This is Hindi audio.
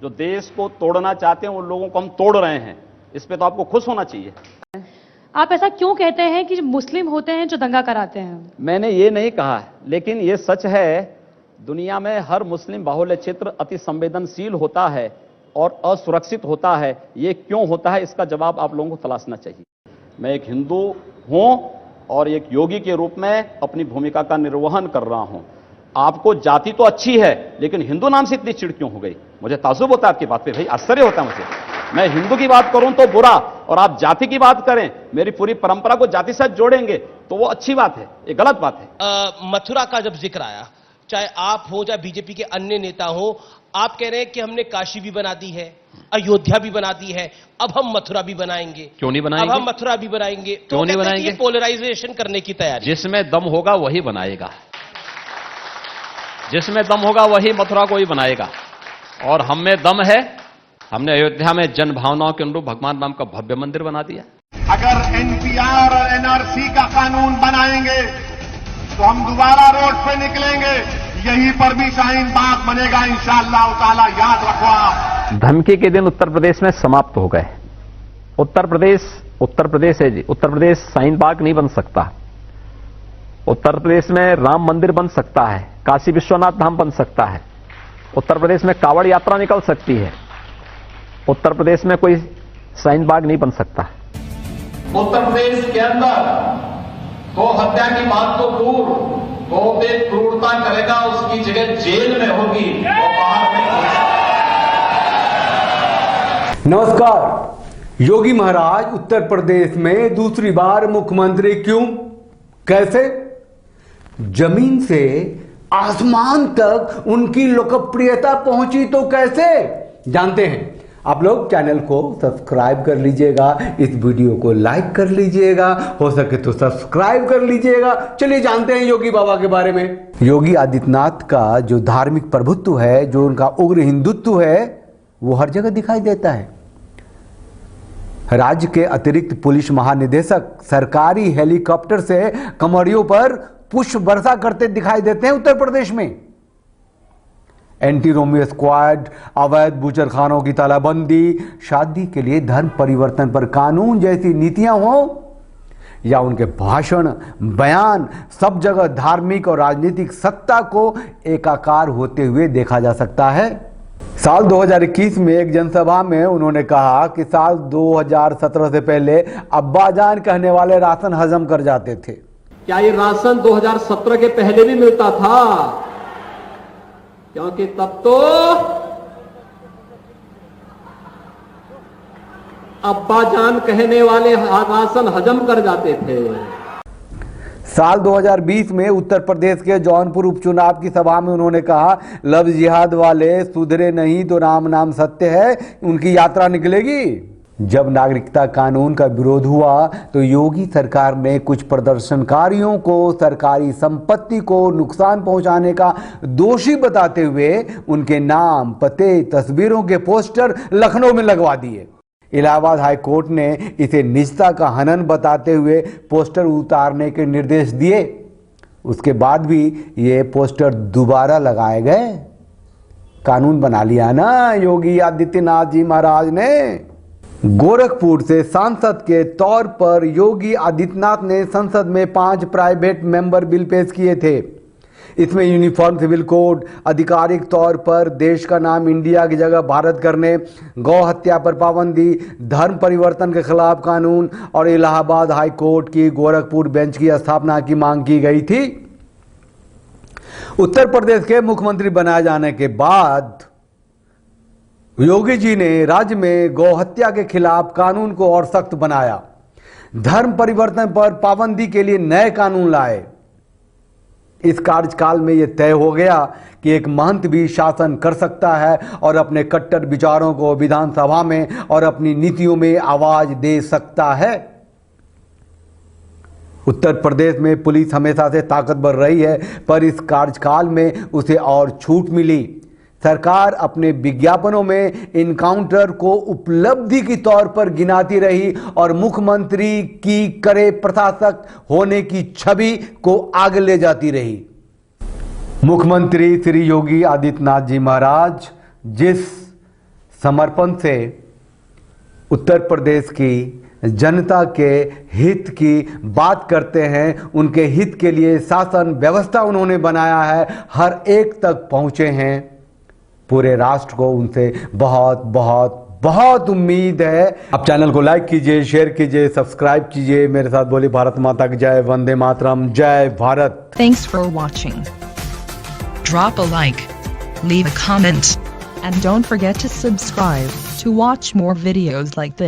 जो देश को तोड़ना चाहते हैं उन लोगों को हम तोड़ रहे हैं। इस पे तो आपको खुश होना चाहिए। आप ऐसा क्यों कहते हैं कि मुस्लिम होते हैं जो दंगा कराते हैं? मैंने ये नहीं कहा, लेकिन ये सच है, दुनिया में हर मुस्लिम बाहुल्य क्षेत्र अति संवेदनशील होता है और असुरक्षित होता है। ये क्यों होता है, इसका जवाब आप लोगों को तलाशना चाहिए। मैं एक हिंदू हूं और एक योगी के रूप में अपनी भूमिका का निर्वहन कर रहा हूं। आपको जाति तो अच्छी है, लेकिन हिंदू नाम से इतनी चिढ़ क्यों हो गई? मुझे ताज्जुब होता है आपकी बात पे, भाई आश्चर्य होता है मुझे। मैं हिंदू की बात करूं तो बुरा, और आप जाति की बात करें, मेरी पूरी परंपरा को जाति से जोड़ेंगे तो वो अच्छी बात है, ये गलत बात है। मथुरा का जब जिक्र आया, चाहे आप हो चाहे बीजेपी के अन्य नेता हो, आप कह रहे हैं कि हमने काशी भी बना दी है, अयोध्या भी बना दी है, अब हम मथुरा भी बनाएंगे। क्यों नहीं बनाएंगे? अब हम मथुरा भी बनाएंगे। क्यों नहीं बनाएंगे? पोलराइजेशन करने की तैयारी। जिसमें दम होगा वही बनाएगा, जिसमें दम होगा वही मथुरा को ही बनाएगा। और हम में दम है, हमने अयोध्या में जन भावनाओं के अनुरूप भगवान राम का भव्य मंदिर बना दिया। अगर एनपीआर और एनआरसी का कानून बनाएंगे तो हम दोबारा रोड पे निकलेंगे, यहीं पर भी शाहीन बाग बनेगा इंशाअल्लाह ताला, याद रखो आप। धमकी के दिन उत्तर प्रदेश में समाप्त हो गए। उत्तर प्रदेश है जी, उत्तर प्रदेश शाहीन बाग नहीं बन सकता। उत्तर प्रदेश में राम मंदिर बन सकता है, काशी विश्वनाथ धाम बन सकता है, उत्तर प्रदेश में कावड़ यात्रा निकल सकती है। उत्तर प्रदेश में कोई शाहीन बाग नहीं बन सकता। उत्तर प्रदेश के अंदर गौ हत्या की बात तो दूर, गौ पे क्रूरता करेगा उसकी जगह जेल में होगी, वो बाहर नहीं हो सकता। नमस्कार। योगी महाराज उत्तर प्रदेश में दूसरी बार मुख्यमंत्री क्यों, कैसे? जमीन से आसमान तक उनकी लोकप्रियता पहुंची तो कैसे, जानते हैं। आप लोग चैनल को सब्सक्राइब कर लीजिएगा, इस वीडियो को लाइक कर लीजिएगा, हो सके तो सब्सक्राइब कर लीजिएगा। चलिए जानते हैं योगी बाबा के बारे में। योगी आदित्यनाथ का जो धार्मिक प्रभुत्व है, जो उनका उग्र हिंदुत्व है, वो हर जगह दिखाई देता है। राज्य के अतिरिक्त पुलिस महानिदेशक सरकारी हेलीकॉप्टर से कमरियों पर पुष्प वर्षा करते दिखाई देते हैं उत्तर प्रदेश में। एंटी रोमियो स्क्वाड, अवैध बूचरखानों की तालाबंदी, शादी के लिए धर्म परिवर्तन पर कानून जैसी नीतियां हो, या उनके भाषण बयान, सब जगह धार्मिक और राजनीतिक सत्ता को एकाकार होते हुए देखा जा सकता है। साल 2021 में एक जनसभा में उन्होंने कहा कि साल 2017 से पहले अब्बाजान कहने वाले राशन हजम कर जाते थे। क्या ये राशन 2017 के पहले भी मिलता था? क्योंकि तब तो अब्बाजान कहने वाले राशन हजम कर जाते थे। साल 2020 में उत्तर प्रदेश के जौनपुर उपचुनाव की सभा में उन्होंने कहा, लव जिहाद वाले सुधरे नहीं तो राम नाम सत्य है, उनकी यात्रा निकलेगी। जब नागरिकता कानून का विरोध हुआ तो योगी सरकार ने कुछ प्रदर्शनकारियों को सरकारी संपत्ति को नुकसान पहुंचाने का दोषी बताते हुए उनके नाम, पते, तस्वीरों के पोस्टर लखनऊ में लगवा दिए। इलाहाबाद हाई कोर्ट ने इसे निजता का हनन बताते हुए पोस्टर उतारने के निर्देश दिए। उसके बाद भी ये पोस्टर दोबारा लगाए गए। कानून बना लिया ना योगी आदित्यनाथ जी महाराज ने। गोरखपुर से सांसद के तौर पर योगी आदित्यनाथ ने संसद में 5 प्राइवेट मेंबर बिल पेश किए थे। इसमें यूनिफॉर्म सिविल कोड, आधिकारिक तौर पर देश का नाम इंडिया की जगह भारत करने, गौ हत्या पर पाबंदी, धर्म परिवर्तन के खिलाफ कानून और इलाहाबाद हाई कोर्ट की गोरखपुर बेंच की स्थापना की मांग की गई थी। उत्तर प्रदेश के मुख्यमंत्री बनाए जाने के बाद योगी जी ने राज्य में गौ हत्या के खिलाफ कानून को और सख्त बनाया। धर्म परिवर्तन पर पाबंदी के लिए नए कानून लाए। इस कार्यकाल में यह तय हो गया कि एक महंत भी शासन कर सकता है और अपने कट्टर विचारों को विधानसभा में और अपनी नीतियों में आवाज दे सकता है। उत्तर प्रदेश में पुलिस हमेशा से ताकतवर रही है, पर इस कार्यकाल में उसे और छूट मिली। सरकार अपने विज्ञापनों में इनकाउंटर को उपलब्धि के तौर पर गिनाती रही और मुख्यमंत्री की कड़े प्रशासक होने की छवि को आगे ले जाती रही। मुख्यमंत्री श्री योगी आदित्यनाथ जी महाराज जिस समर्पण से उत्तर प्रदेश की जनता के हित की बात करते हैं। उनके हित के लिए शासन व्यवस्था उन्होंने बनाया है, हर एक तक पहुंचे हैं। पूरे राष्ट्र को उनसे बहुत बहुत बहुत उम्मीद है। आप चैनल को लाइक कीजिए, शेयर कीजिए, सब्सक्राइब कीजिए। मेरे साथ बोली भारत माता की जय, वंदे मातरम, जय Bharat. Thanks for watching. Drop a like, leave a comment, and don't forget to subscribe to watch more videos like this.